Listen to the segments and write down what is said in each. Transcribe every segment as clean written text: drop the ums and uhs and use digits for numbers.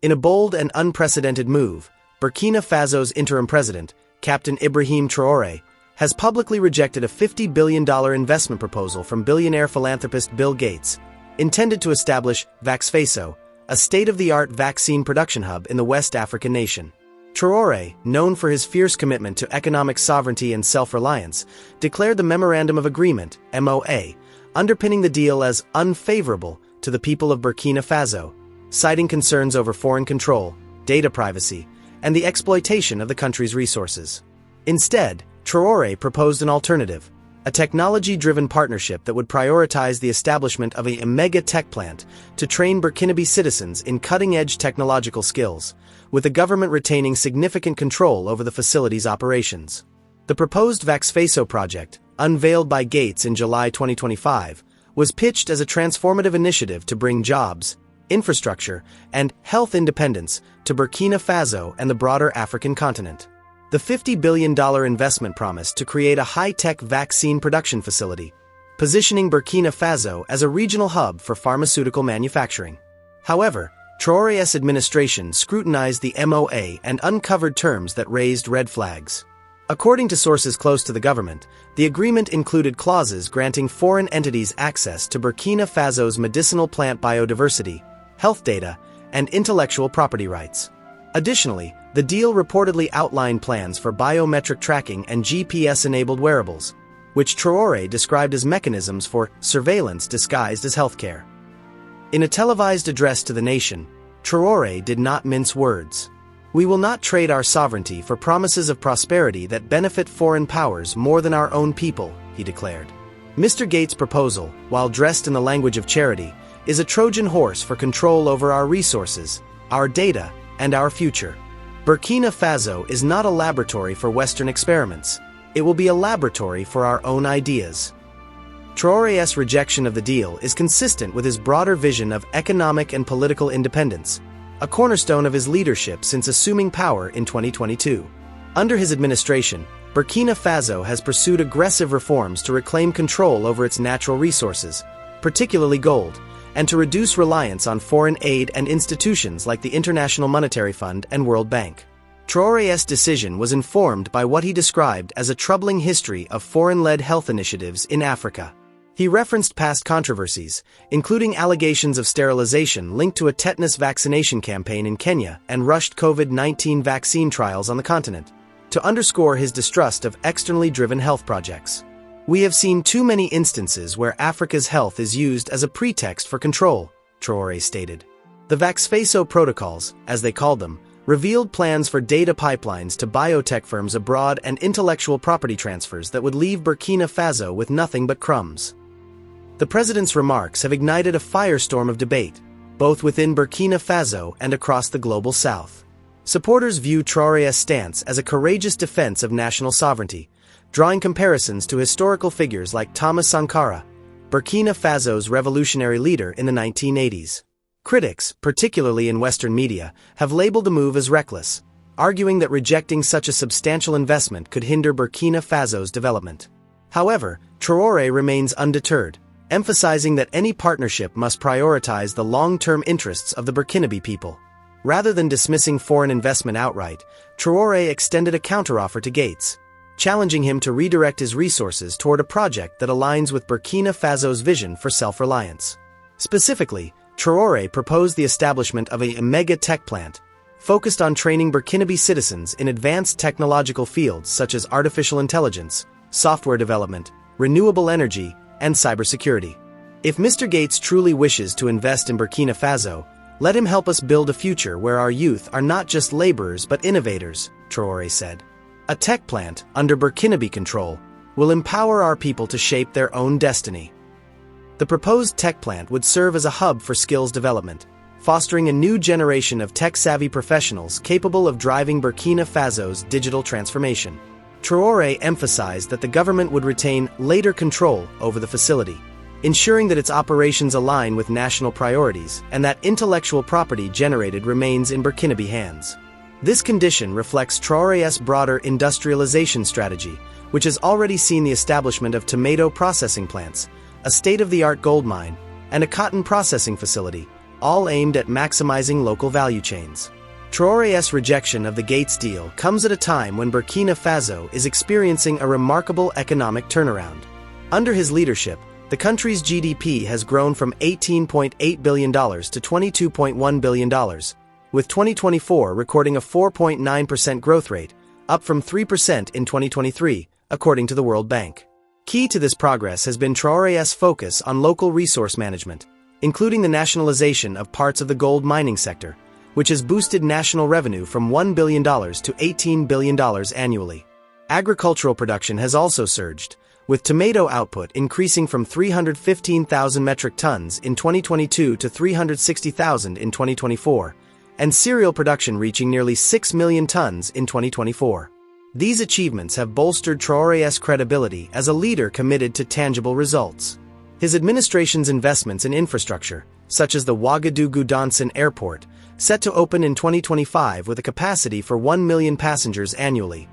In a bold and unprecedented move, Burkina Faso's interim president, Captain Ibrahim Traoré, has publicly rejected a $50 billion investment proposal from billionaire philanthropist Bill Gates, intended to establish Vaxfaso, a state-of-the-art vaccine production hub in the West African nation. Traoré, known for his fierce commitment to economic sovereignty and self-reliance, declared the Memorandum of Agreement, MOA, underpinning the deal as unfavorable to the people of Burkina Faso, citing concerns over foreign control, data privacy, and the exploitation of the country's resources. Instead, Traoré proposed an alternative, a technology-driven partnership that would prioritize the establishment of a mega tech plant to train Burkinabe citizens in cutting-edge technological skills, with the government retaining significant control over the facility's operations. The proposed Vaxfaso project, unveiled by Gates in July 2025, was pitched as a transformative initiative to bring jobs, infrastructure, and health independence to Burkina Faso and the broader African continent. The $50 billion investment promised to create a high-tech vaccine production facility, positioning Burkina Faso as a regional hub for pharmaceutical manufacturing. However, Traoré's administration scrutinized the MOA and uncovered terms that raised red flags. According to sources close to the government, the agreement included clauses granting foreign entities access to Burkina Faso's medicinal plant biodiversity, health data, and intellectual property rights. Additionally, the deal reportedly outlined plans for biometric tracking and GPS-enabled wearables, which Traoré described as mechanisms for surveillance disguised as healthcare. In a televised address to the nation, Traoré did not mince words. "We will not trade our sovereignty for promises of prosperity that benefit foreign powers more than our own people," he declared. Mr. Gates' proposal, while dressed in the language of charity, is a Trojan horse for control over our resources, our data, and our future. Burkina Faso is not a laboratory for Western experiments. It will be a laboratory for our own ideas. Traoré's rejection of the deal is consistent with his broader vision of economic and political independence, a cornerstone of his leadership since assuming power in 2022. Under his administration, Burkina Faso has pursued aggressive reforms to reclaim control over its natural resources, particularly gold, and to reduce reliance on foreign aid and institutions like the International Monetary Fund and World Bank. Traoré's decision was informed by what he described as a troubling history of foreign-led health initiatives in Africa. He referenced past controversies, including allegations of sterilization linked to a tetanus vaccination campaign in Kenya and rushed COVID-19 vaccine trials on the continent, to underscore his distrust of externally driven health projects. "We have seen too many instances where Africa's health is used as a pretext for control," Traoré stated. The Vaxfaso protocols, as they called them, revealed plans for data pipelines to biotech firms abroad and intellectual property transfers that would leave Burkina Faso with nothing but crumbs. The president's remarks have ignited a firestorm of debate, both within Burkina Faso and across the global south. Supporters view Traoré's stance as a courageous defense of national sovereignty, drawing comparisons to historical figures like Thomas Sankara, Burkina Faso's revolutionary leader in the 1980s. Critics, particularly in Western media, have labeled the move as reckless, arguing that rejecting such a substantial investment could hinder Burkina Faso's development. However, Traoré remains undeterred, emphasizing that any partnership must prioritize the long-term interests of the Burkinabe people. Rather than dismissing foreign investment outright, Traoré extended a counteroffer to Gates, challenging him to redirect his resources toward a project that aligns with Burkina Faso's vision for self-reliance. Specifically, Traoré proposed the establishment of a mega tech plant, focused on training Burkinabe citizens in advanced technological fields such as artificial intelligence, software development, renewable energy, and cybersecurity. "If Mr. Gates truly wishes to invest in Burkina Faso, let him help us build a future where our youth are not just laborers but innovators," Traoré said. "A tech plant, under Burkinabe control, will empower our people to shape their own destiny." The proposed tech plant would serve as a hub for skills development, fostering a new generation of tech-savvy professionals capable of driving Burkina Faso's digital transformation. Traoré emphasized that the government would retain later control over the facility, ensuring that its operations align with national priorities and that intellectual property generated remains in Burkinabe hands. This condition reflects Traoré's broader industrialization strategy, which has already seen the establishment of tomato processing plants, a state-of-the-art gold mine, and a cotton processing facility, all aimed at maximizing local value chains. Traoré's rejection of the Gates deal comes at a time when Burkina Faso is experiencing a remarkable economic turnaround. Under his leadership, the country's GDP has grown from $18.8 billion to $22.1 billion, with 2024 recording a 4.9% growth rate, up from 3% in 2023, according to the World Bank. Key to this progress has been Traoré's focus on local resource management, including the nationalization of parts of the gold mining sector, which has boosted national revenue from $1 billion to $18 billion annually. Agricultural production has also surged, with tomato output increasing from 315,000 metric tons in 2022 to 360,000 in 2024, and cereal production reaching nearly 6 million tons in 2024. These achievements have bolstered Traoré's credibility as a leader committed to tangible results. His administration's investments in infrastructure, such as the Ouagadougou-Donson Airport, set to open in 2025 with a capacity for 1 million passengers annually,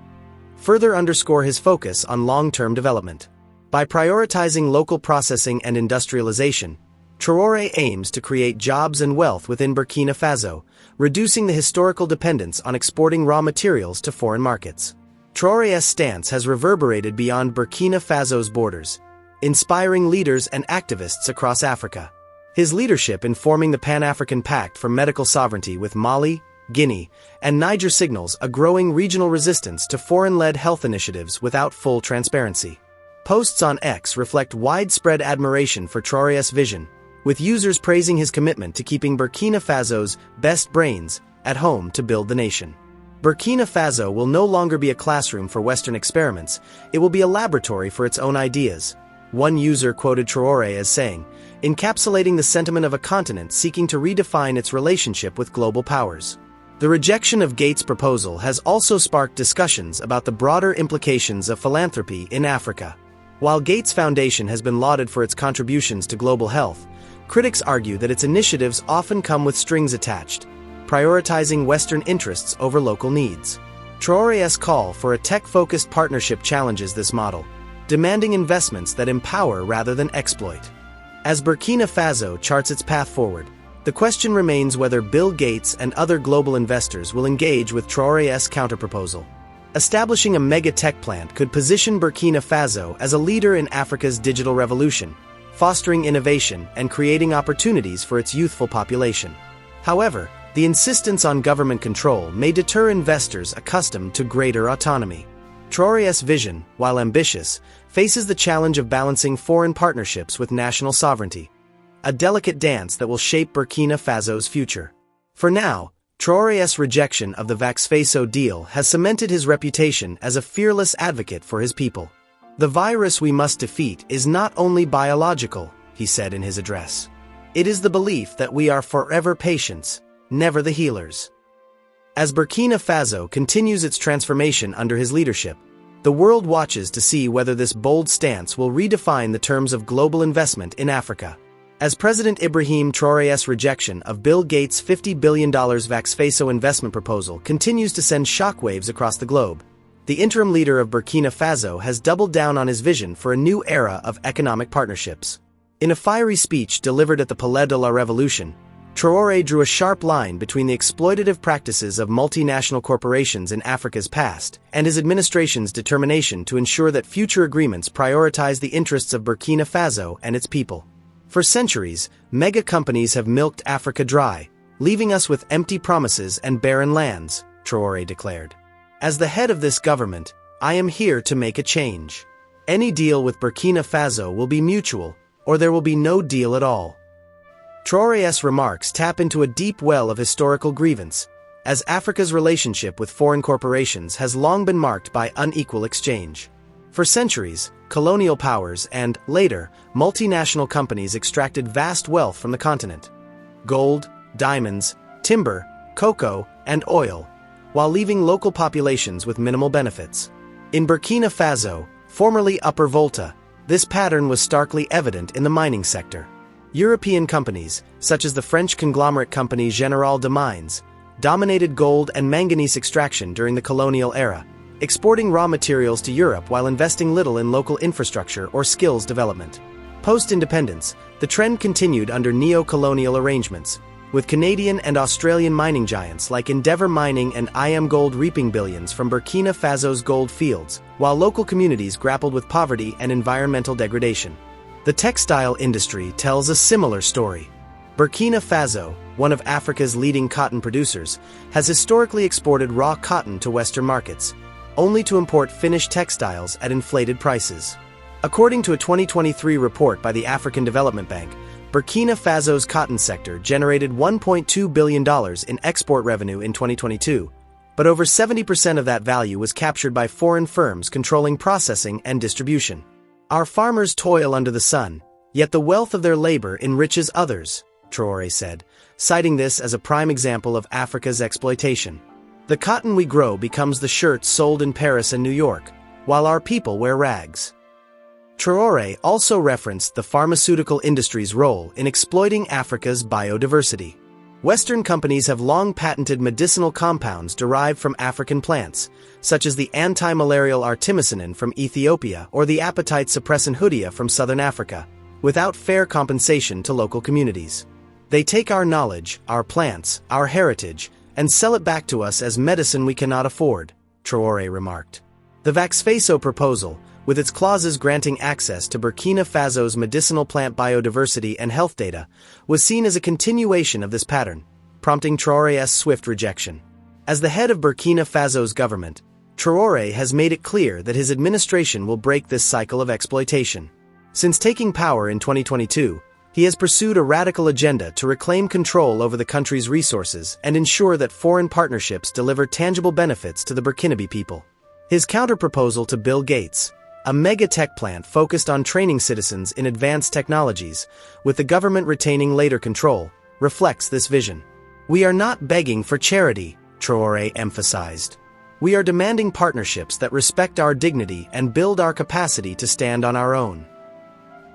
further underscore his focus on long-term development. By prioritizing local processing and industrialization, Traoré aims to create jobs and wealth within Burkina Faso, reducing the historical dependence on exporting raw materials to foreign markets. Traoré's stance has reverberated beyond Burkina Faso's borders, inspiring leaders and activists across Africa. His leadership in forming the Pan-African Pact for Medical Sovereignty with Mali, Guinea, and Niger signals a growing regional resistance to foreign-led health initiatives without full transparency. Posts on X reflect widespread admiration for Traoré's vision, with users praising his commitment to keeping Burkina Faso's best brains at home to build the nation. Burkina Faso will no longer be a classroom for Western experiments, it will be a laboratory for its own ideas. One user quoted Traoré as saying, encapsulating the sentiment of a continent seeking to redefine its relationship with global powers. The rejection of Gates' proposal has also sparked discussions about the broader implications of philanthropy in Africa. While Gates' Foundation has been lauded for its contributions to global health, critics argue that its initiatives often come with strings attached, prioritizing Western interests over local needs. Traoré's call for a tech-focused partnership challenges this model, demanding investments that empower rather than exploit. As Burkina Faso charts its path forward, the question remains whether Bill Gates and other global investors will engage with Traoré's counterproposal. Establishing a mega-tech plant could position Burkina Faso as a leader in Africa's digital revolution, fostering innovation and creating opportunities for its youthful population. However, the insistence on government control may deter investors accustomed to greater autonomy. Traoré's vision, while ambitious, faces the challenge of balancing foreign partnerships with national sovereignty, a delicate dance that will shape Burkina Faso's future. For now, Traoré's rejection of the Vaxfaso deal has cemented his reputation as a fearless advocate for his people. The virus we must defeat is not only biological, he said in his address. It is the belief that we are forever patients, never the healers. As Burkina Faso continues its transformation under his leadership, the world watches to see whether this bold stance will redefine the terms of global investment in Africa. As President Ibrahim Traoré's rejection of Bill Gates' $50 billion Vaxfaso investment proposal continues to send shockwaves across the globe, the interim leader of Burkina Faso has doubled down on his vision for a new era of economic partnerships. In a fiery speech delivered at the Palais de la Révolution, Traoré drew a sharp line between the exploitative practices of multinational corporations in Africa's past and his administration's determination to ensure that future agreements prioritize the interests of Burkina Faso and its people. For centuries, mega companies have milked Africa dry, leaving us with empty promises and barren lands, Traoré declared. As the head of this government, I am here to make a change. Any deal with Burkina Faso will be mutual, or there will be no deal at all. Traoré's remarks tap into a deep well of historical grievance, as Africa's relationship with foreign corporations has long been marked by unequal exchange. For centuries, colonial powers and, later, multinational companies extracted vast wealth from the continent: gold, diamonds, timber, cocoa, and oil, while leaving local populations with minimal benefits. In Burkina Faso, formerly Upper Volta, this pattern was starkly evident in the mining sector. European companies, such as the French conglomerate company Général de Mines, dominated gold and manganese extraction during the colonial era, exporting raw materials to Europe while investing little in local infrastructure or skills development. Post-independence, the trend continued under neo-colonial arrangements, with Canadian and Australian mining giants like Endeavour Mining and IM Gold reaping billions from Burkina Faso's gold fields, while local communities grappled with poverty and environmental degradation. The textile industry tells a similar story. Burkina Faso, one of Africa's leading cotton producers, has historically exported raw cotton to Western markets, only to import finished textiles at inflated prices. According to a 2023 report by the African Development Bank, Burkina Faso's cotton sector generated $1.2 billion in export revenue in 2022, but over 70% of that value was captured by foreign firms controlling processing and distribution. Our farmers toil under the sun, yet the wealth of their labor enriches others, Traoré said, citing this as a prime example of Africa's exploitation. The cotton we grow becomes the shirts sold in Paris and New York, while our people wear rags. Traoré also referenced the pharmaceutical industry's role in exploiting Africa's biodiversity. Western companies have long patented medicinal compounds derived from African plants, such as the anti-malarial artemisinin from Ethiopia or the appetite suppressant hoodia from southern Africa, without fair compensation to local communities. They take our knowledge, our plants, our heritage, and sell it back to us as medicine we cannot afford, Traoré remarked. The Vaxfaso proposal, with its clauses granting access to Burkina Faso's medicinal plant biodiversity and health data, was seen as a continuation of this pattern, prompting Traoré's swift rejection. As the head of Burkina Faso's government, Traoré has made it clear that his administration will break this cycle of exploitation. Since taking power in 2022, he has pursued a radical agenda to reclaim control over the country's resources and ensure that foreign partnerships deliver tangible benefits to the Burkinabe people. His counter-proposal to Bill Gates, a mega-tech plant focused on training citizens in advanced technologies, with the government retaining later control, reflects this vision. We are not begging for charity, Traoré emphasized. We are demanding partnerships that respect our dignity and build our capacity to stand on our own.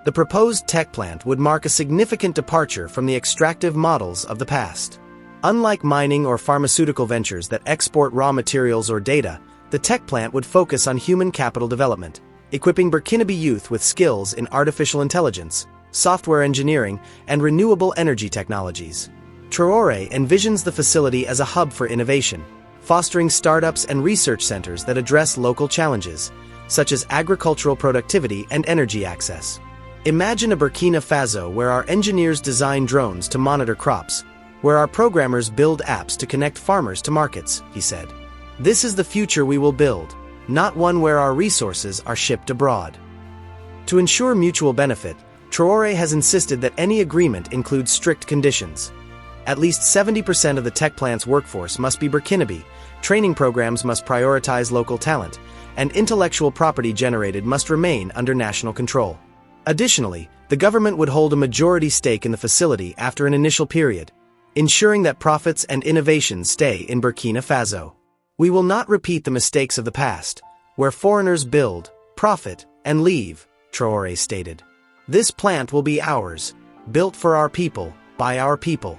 The proposed tech plant would mark a significant departure from the extractive models of the past. Unlike mining or pharmaceutical ventures that export raw materials or data, the tech plant would focus on human capital development, equipping Burkinabe youth with skills in artificial intelligence, software engineering, and renewable energy technologies. Traoré envisions the facility as a hub for innovation, fostering startups and research centers that address local challenges, such as agricultural productivity and energy access. Imagine a Burkina Faso where our engineers design drones to monitor crops, where our programmers build apps to connect farmers to markets, he said. This is the future we will build, not one where our resources are shipped abroad. To ensure mutual benefit, Traoré has insisted that any agreement includes strict conditions. At least 70% of the tech plant's workforce must be Burkinabe, training programs must prioritize local talent, and intellectual property generated must remain under national control. Additionally, the government would hold a majority stake in the facility after an initial period, ensuring that profits and innovations stay in Burkina Faso. We will not repeat the mistakes of the past, where foreigners build, profit, and leave, Traoré stated. This plant will be ours, built for our people, by our people.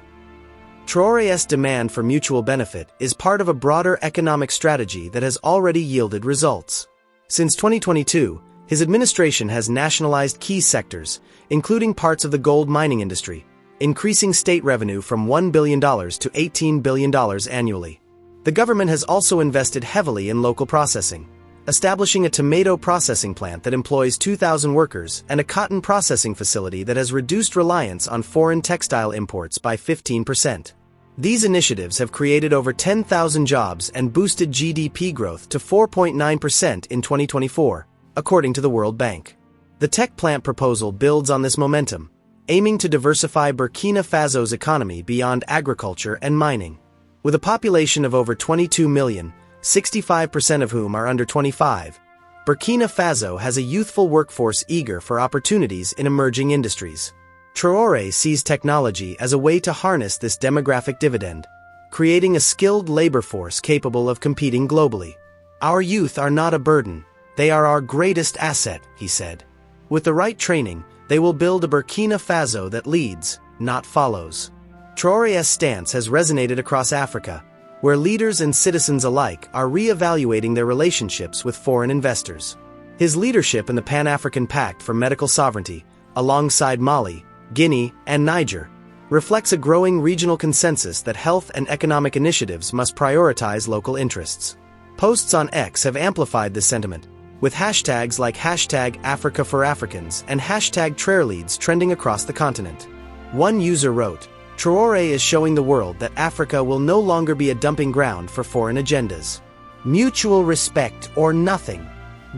Traoré's demand for mutual benefit is part of a broader economic strategy that has already yielded results. Since 2022, his administration has nationalized key sectors, including parts of the gold mining industry, increasing state revenue from $1 billion to $18 billion annually. The government has also invested heavily in local processing, establishing a tomato processing plant that employs 2,000 workers and a cotton processing facility that has reduced reliance on foreign textile imports by 15%. These initiatives have created over 10,000 jobs and boosted GDP growth to 4.9% in 2024, according to the World Bank. The tech plant proposal builds on this momentum, aiming to diversify Burkina Faso's economy beyond agriculture and mining. With a population of over 22 million, 65% of whom are under 25, Burkina Faso has a youthful workforce eager for opportunities in emerging industries. Traoré sees technology as a way to harness this demographic dividend, creating a skilled labor force capable of competing globally. Our youth are not a burden, they are our greatest asset, he said. With the right training, they will build a Burkina Faso that leads, not follows. Traoré's stance has resonated across Africa, where leaders and citizens alike are re-evaluating their relationships with foreign investors. His leadership in the Pan-African Pact for Medical Sovereignty, alongside Mali, Guinea, and Niger, reflects a growing regional consensus that health and economic initiatives must prioritize local interests. Posts on X have amplified this sentiment, with hashtags like #AfricaForAfricans and #TraorLeads trending across the continent. One user wrote, "Traoré is showing the world that Africa will no longer be a dumping ground for foreign agendas. Mutual respect or nothing."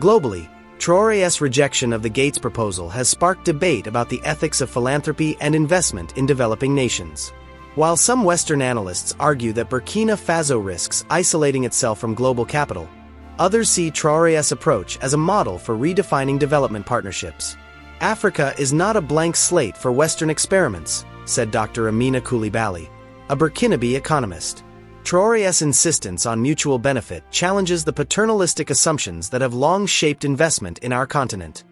Globally, Traoré's rejection of the Gates proposal has sparked debate about the ethics of philanthropy and investment in developing nations. While some Western analysts argue that Burkina Faso risks isolating itself from global capital, others see Traoré's approach as a model for redefining development partnerships. "Africa is not a blank slate for Western experiments," said Dr. Amina Coulibaly, a Burkinabe economist. Traoré's insistence on mutual benefit challenges the paternalistic assumptions that have long shaped investment in our continent.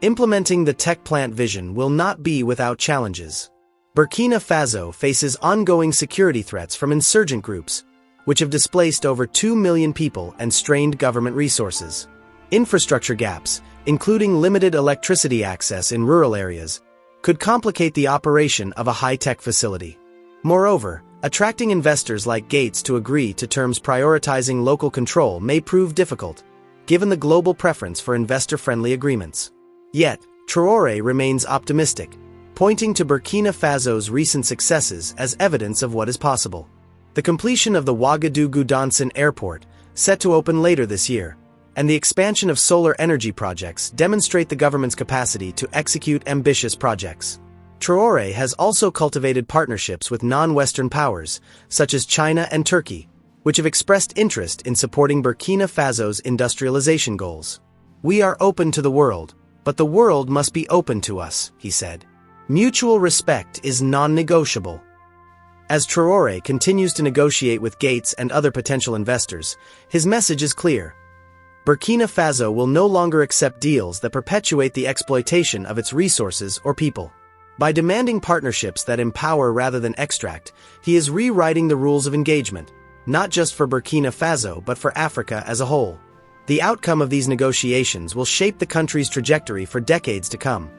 Implementing the tech plant vision will not be without challenges. Burkina Faso faces ongoing security threats from insurgent groups, which have displaced over 2 million people and strained government resources. Infrastructure gaps, including limited electricity access in rural areas, could complicate the operation of a high-tech facility. Moreover, attracting investors like Gates to agree to terms prioritizing local control may prove difficult, given the global preference for investor-friendly agreements. Yet, Traoré remains optimistic, pointing to Burkina Faso's recent successes as evidence of what is possible. The completion of the Ouagadougou-Donson Airport, set to open later this year, and the expansion of solar energy projects demonstrate the government's capacity to execute ambitious projects. Traoré has also cultivated partnerships with non-Western powers, such as China and Turkey, which have expressed interest in supporting Burkina Faso's industrialization goals. "We are open to the world, but the world must be open to us," he said. Mutual respect is non-negotiable. As Traoré continues to negotiate with Gates and other potential investors, his message is clear. Burkina Faso will no longer accept deals that perpetuate the exploitation of its resources or people. By demanding partnerships that empower rather than extract, he is rewriting the rules of engagement, not just for Burkina Faso but for Africa as a whole. The outcome of these negotiations will shape the country's trajectory for decades to come,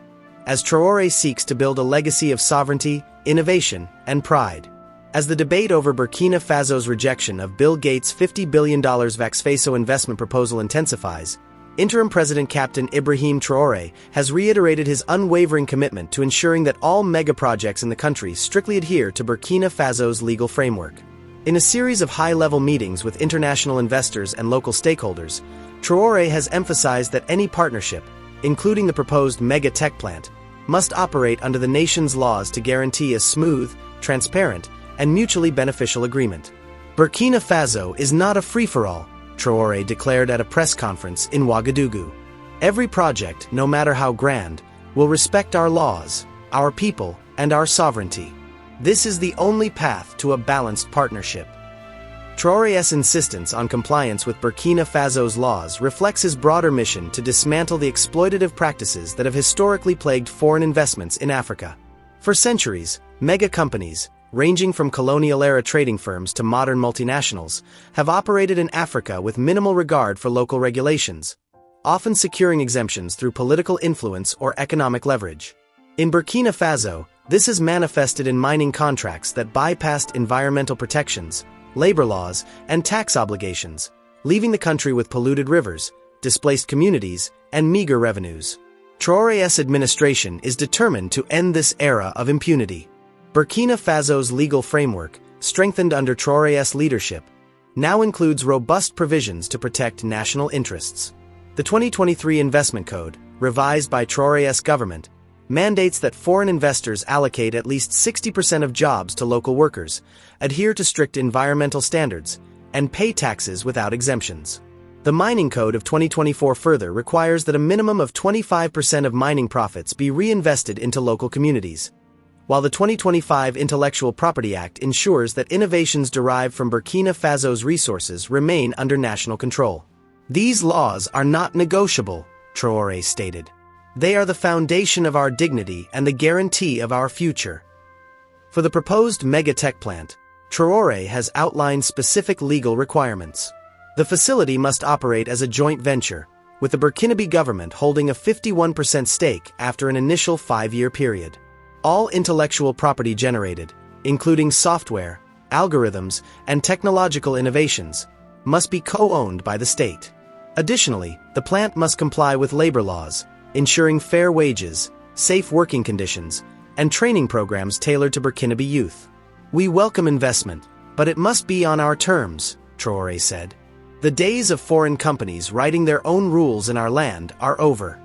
as Traoré seeks to build a legacy of sovereignty, innovation, and pride. As the debate over Burkina Faso's rejection of Bill Gates' $50 billion Vaxfaso investment proposal intensifies, Interim President Captain Ibrahim Traoré has reiterated his unwavering commitment to ensuring that all mega-projects in the country strictly adhere to Burkina Faso's legal framework. In a series of high-level meetings with international investors and local stakeholders, Traoré has emphasized that any partnership, including the proposed mega-tech plant, must operate under the nation's laws to guarantee a smooth, transparent, and mutually beneficial agreement. "Burkina Faso is not a free-for-all," Traoré declared at a press conference in Ouagadougou. "Every project, no matter how grand, will respect our laws, our people, and our sovereignty. This is the only path to a balanced partnership." Traoré's insistence on compliance with Burkina Faso's laws reflects his broader mission to dismantle the exploitative practices that have historically plagued foreign investments in Africa. For centuries, mega companies, ranging from colonial-era trading firms to modern multinationals, have operated in Africa with minimal regard for local regulations, often securing exemptions through political influence or economic leverage. In Burkina Faso, this is manifested in mining contracts that bypassed environmental protections, labor laws, and tax obligations, leaving the country with polluted rivers, displaced communities, and meager revenues. Traoré's administration is determined to end this era of impunity. Burkina Faso's legal framework, strengthened under Traoré's leadership, now includes robust provisions to protect national interests. The 2023 Investment Code, revised by Traoré's government, mandates that foreign investors allocate at least 60% of jobs to local workers, adhere to strict environmental standards, and pay taxes without exemptions. The Mining Code of 2024 further requires that a minimum of 25% of mining profits be reinvested into local communities, while the 2025 Intellectual Property Act ensures that innovations derived from Burkina Faso's resources remain under national control. "These laws are not negotiable," Traoré stated. "They are the foundation of our dignity and the guarantee of our future." For the proposed mega-tech plant, Traoré has outlined specific legal requirements. The facility must operate as a joint venture, with the Burkinabe government holding a 51% stake after an initial 5-year period. All intellectual property generated, including software, algorithms, and technological innovations, must be co-owned by the state. Additionally, the plant must comply with labor laws, ensuring fair wages, safe working conditions, and training programs tailored to Burkinabe youth. We welcome investment, but it must be on our terms, Traoré said. The days of foreign companies writing their own rules in our land are over.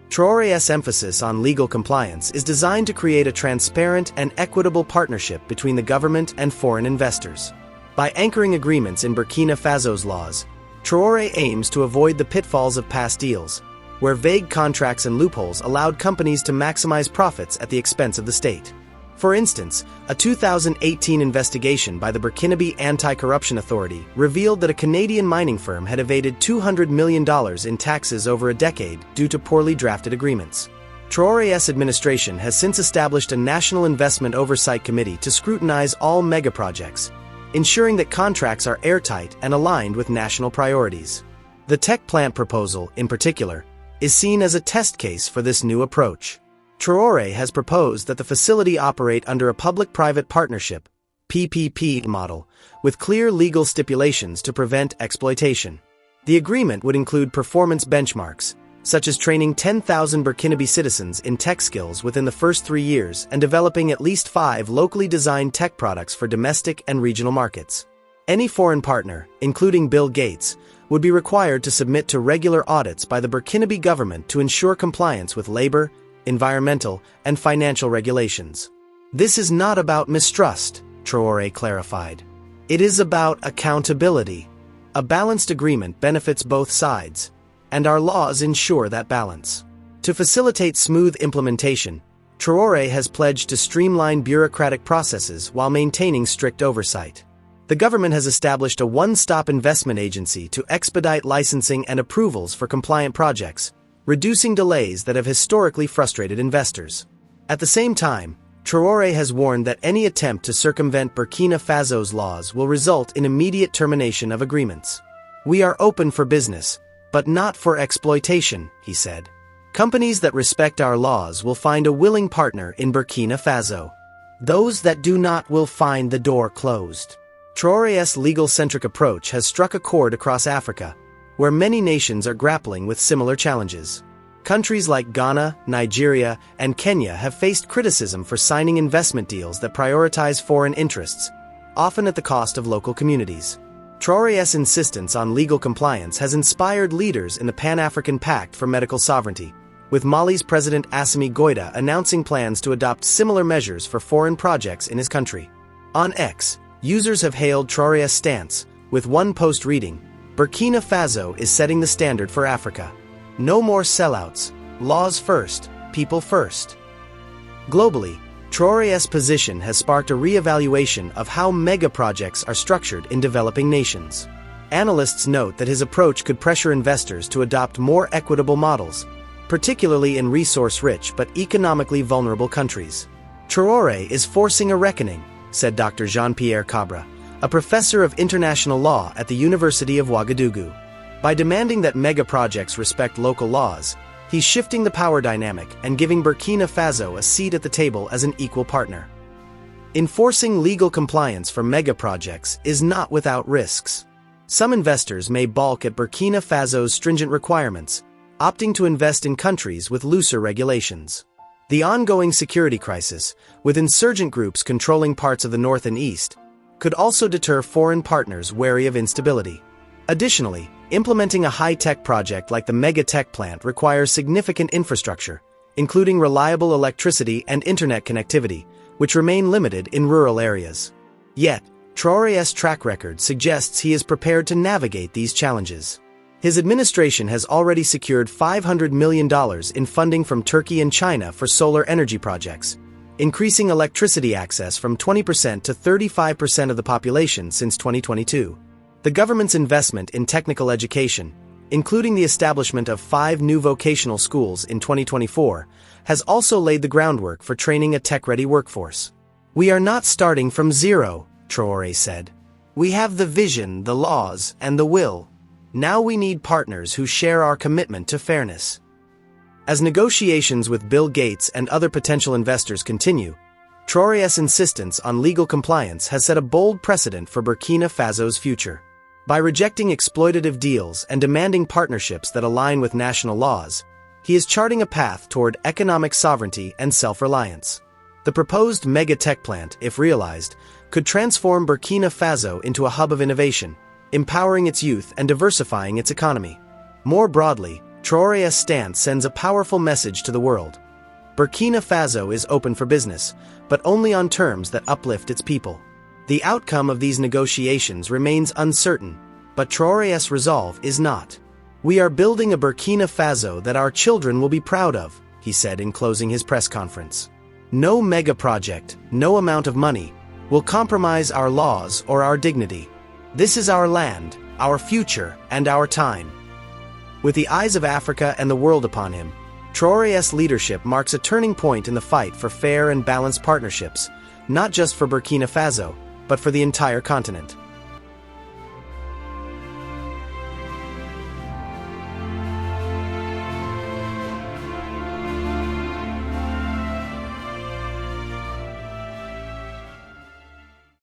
Traoré's emphasis on legal compliance is designed to create a transparent and equitable partnership between the government and foreign investors. By anchoring agreements in Burkina Faso's laws, Traoré aims to avoid the pitfalls of past deals, where vague contracts and loopholes allowed companies to maximize profits at the expense of the state. For instance, a 2018 investigation by the Burkinabe Anti-Corruption Authority revealed that a Canadian mining firm had evaded $200 million in taxes over a decade due to poorly drafted agreements. Traoré's administration has since established a National Investment Oversight Committee to scrutinize all megaprojects, ensuring that contracts are airtight and aligned with national priorities. The tech plant proposal, in particular, is seen as a test case for this new approach. Traoré has proposed that the facility operate under a public-private partnership (PPP) model, with clear legal stipulations to prevent exploitation. The agreement would include performance benchmarks, such as training 10,000 Burkinabe citizens in tech skills within the first 3 years and developing at least 5 locally designed tech products for domestic and regional markets. Any foreign partner, including Bill Gates, would be required to submit to regular audits by the Burkinabe government to ensure compliance with labor, environmental, and financial regulations. This is not about mistrust, Traoré clarified. It is about accountability. A balanced agreement benefits both sides, and our laws ensure that balance. To facilitate smooth implementation, Traoré has pledged to streamline bureaucratic processes while maintaining strict oversight. The government has established a one-stop investment agency to expedite licensing and approvals for compliant projects, reducing delays that have historically frustrated investors. At the same time, Traoré has warned that any attempt to circumvent Burkina Faso's laws will result in immediate termination of agreements. We are open for business, but not for exploitation, he said. Companies that respect our laws will find a willing partner in Burkina Faso. Those that do not will find the door closed. Traoré's legal-centric approach has struck a chord across Africa, where many nations are grappling with similar challenges. Countries like Ghana, Nigeria, and Kenya have faced criticism for signing investment deals that prioritize foreign interests, often at the cost of local communities. Traoré's insistence on legal compliance has inspired leaders in the Pan-African Pact for Medical Sovereignty, with Mali's President Assimi Goïta announcing plans to adopt similar measures for foreign projects in his country. On X, users have hailed Traoré's stance, with one post reading, "Burkina Faso is setting the standard for Africa. No more sellouts, laws first, people first." Globally, Traoré's position has sparked a re-evaluation of how mega-projects are structured in developing nations. Analysts note that his approach could pressure investors to adopt more equitable models, particularly in resource-rich but economically vulnerable countries. Traoré is forcing a reckoning, said Dr. Jean-Pierre Cabra, a professor of international law at the University of Ouagadougou. By demanding that mega-projects respect local laws, he's shifting the power dynamic and giving Burkina Faso a seat at the table as an equal partner. Enforcing legal compliance for mega-projects is not without risks. Some investors may balk at Burkina Faso's stringent requirements, opting to invest in countries with looser regulations. The ongoing security crisis, with insurgent groups controlling parts of the north and east, could also deter foreign partners wary of instability. Additionally, implementing a high-tech project like the mega-tech plant requires significant infrastructure, including reliable electricity and internet connectivity, which remain limited in rural areas. Yet, Traoré's track record suggests he is prepared to navigate these challenges. His administration has already secured $500 million in funding from Turkey and China for solar energy projects, increasing electricity access from 20% to 35% of the population since 2022. The government's investment in technical education, including the establishment of 5 new vocational schools in 2024, has also laid the groundwork for training a tech-ready workforce. "We are not starting from zero," Traoré said. "We have the vision, the laws, and the will. Now we need partners who share our commitment to fairness." As negotiations with Bill Gates and other potential investors continue, Traoré's insistence on legal compliance has set a bold precedent for Burkina Faso's future. By rejecting exploitative deals and demanding partnerships that align with national laws, he is charting a path toward economic sovereignty and self-reliance. The proposed mega-tech plant, if realized, could transform Burkina Faso into a hub of innovation, empowering its youth and diversifying its economy. More broadly, Traoré's stance sends a powerful message to the world. Burkina Faso is open for business, but only on terms that uplift its people. The outcome of these negotiations remains uncertain, but Traoré's resolve is not. "We are building a Burkina Faso that our children will be proud of," he said in closing his press conference. "No mega-project, no amount of money, will compromise our laws or our dignity. This is our land, our future, and our time." With the eyes of Africa and the world upon him, Traoré's leadership marks a turning point in the fight for fair and balanced partnerships, not just for Burkina Faso, but for the entire continent.